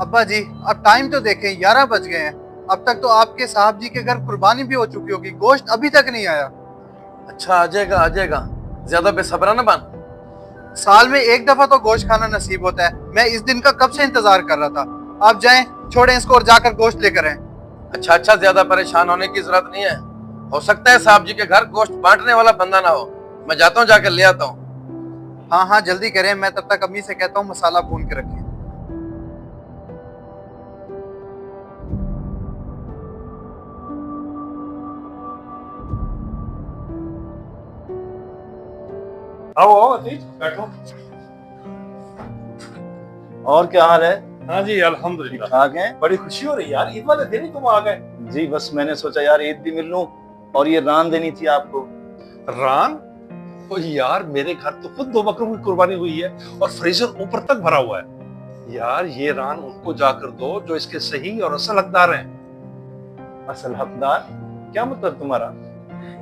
अब्बा जी, अब टाइम तो देखें, 11 बज गए हैं। अब तक तो आपके साहब जी के घर कुर्बानी भी हो चुकी होगी, गोश्त अभी तक नहीं आया। अच्छा, आ जाएगा आ जाएगा, ज्यादा बेसब्रा ना बन। साल में एक दफा तो गोश्त खाना नसीब होता है, मैं इस दिन का कब से इंतजार कर रहा था। आप जाएं, छोड़ें इसको और जाकर गोश्त लेकर आएं। अच्छा अच्छा, ज्यादा परेशान होने की जरूरत नहीं है। हो सकता है साहब जी के घर गोश्त बांटने वाला बंदा ना हो। मैं जाता हूँ, जाकर ले आता हूँ। हाँ हाँ जल्दी करें, मैं तब तक अम्मी से कहता हूँ मसाला भून के रखें। आओ आओ अतीत, बैठो। और क्या हाल है? हाँ जी, अल्हम्दुलिल्लाह। ठाक हैं? बड़ी खुशी हो रही है यार, ईद वाले दिन ही तुम आ गए। जी बस मैंने सोचा यार ईद भी मिल लूं, और ये रान देनी थी आपको। रान? ओ यार, मेरे घर तो खुद 2 बकरों की कुर्बानी हुई है और फ्रीजर ऊपर तक भरा हुआ है। यार ये रान उनको जाकर दो जो इसके सही और असल हकदार हैं। असल हकदार? क्या मतलब तुम्हारा?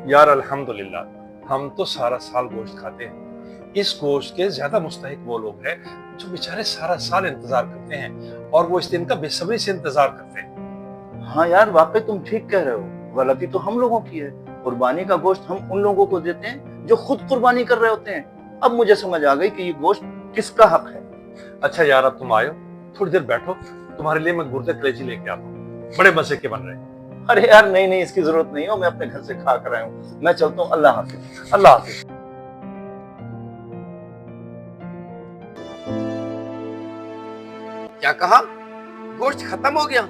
यार अल्हम्दुलिल्लाह, हम तो सारा साल गोश्त खाते हैं। इस गोश्त के ज्यादा मुस्तहिक वो लोग हैं जो बेचारे सारा साल इंतजार करते हैं और वो इस दिन का बेसब्री से इंतजार करते हैं। हाँ यार वाकई तुम ठीक कह रहे हो, गलती तो हम लोगों की है। कुर्बानी का गोश्त हम उन लोगों को देते हैं जो खुद कुर्बानी कर रहे होते हैं। अब मुझे समझ आ गई कि ये गोश्त किसका हक है। अच्छा यार, अब तुम आयो, थोड़ी देर बैठो, तुम्हारे लिए मैं गुर्दे कलेजी लेके आता हूँ, बड़े मजे के बन रहे हैं। अरे यार नहीं नहीं, इसकी जरूरत नहीं हो, मैं अपने घर से खा कर आया हूँ। मैं चलता हूँ, अल्लाह हाफिज। अल्लाह हाफिज। क्या कहा? गोश्त खत्म हो गया,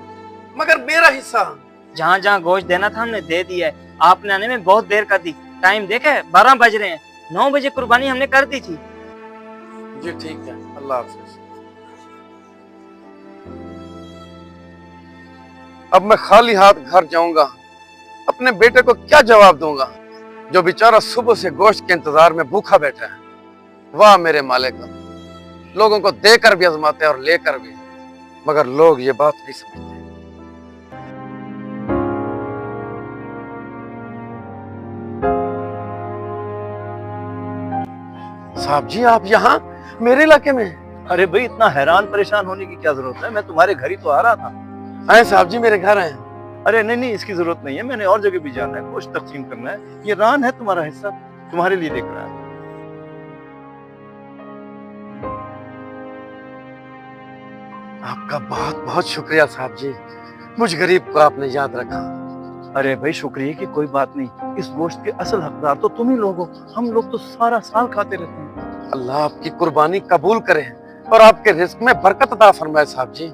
मगर मेरा हिस्सा? जहाँ जहाँ गोश्त देना था हमने दे दिया है। आपने आने में बहुत देर कर दी। टाइम देखे 12 बज रहे हैं। 9 बजे कुर्बानी हमने कर दी थी। जी ठीक है, अल्लाह हाफिज। अब मैं खाली हाथ घर जाऊंगा, अपने बेटे को क्या जवाब दूंगा जो बेचारा सुबह से गोश्त के इंतजार में भूखा बैठा है। वाह मेरे मालिक, लोगों को देकर भी आजमाते और लेकर भी, मगर लोग ये बात नहीं समझते। साहब जी, आप यहाँ मेरे इलाके में? अरे भाई इतना हैरान परेशान होने की क्या जरूरत है, मैं तुम्हारे घर ही तो आ रहा था। आए साहब जी, मेरे घर आए। अरे नहीं नहीं, इसकी जरूरत नहीं है, मैंने और जगह भी जाना है, गोश्त तकसीम करना है। ये रान है तुम्हारा हिस्सा, तुम्हारे लिए देख रहा है। आपका बहुत बहुत शुक्रिया साहब जी, मुझ गरीब को आपने याद रखा। अरे भाई शुक्रिया की कोई बात नहीं, इस गोश्त के असल हकदार तो तुम ही लोग हो। हम लोग तो सारा साल खाते रहते हैं। अल्लाह आपकी कुर्बानी कबूल करे और आपके रिस्क में बरकत अता फरमाए साहब जी।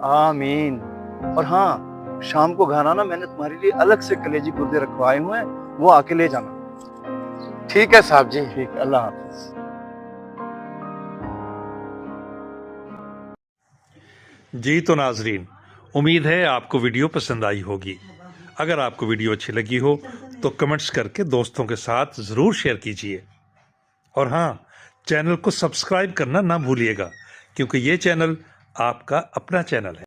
आमीन। और हाँ, शाम को घर आना, मैंने तुम्हारे लिए अलग से कलेजी गुर्दे रखवाए हुए हैं, वो आके ले जाना। ठीक है साहब जी। ठीक है, अल्लाह हाफिज। जी तो नाजरीन, उम्मीद है आपको वीडियो पसंद आई होगी। अगर आपको वीडियो अच्छी लगी हो तो कमेंट्स करके दोस्तों के साथ ज़रूर शेयर कीजिए। और हाँ, चैनल को सब्सक्राइब करना ना भूलिएगा, क्योंकि ये चैनल आपका अपना चैनल है।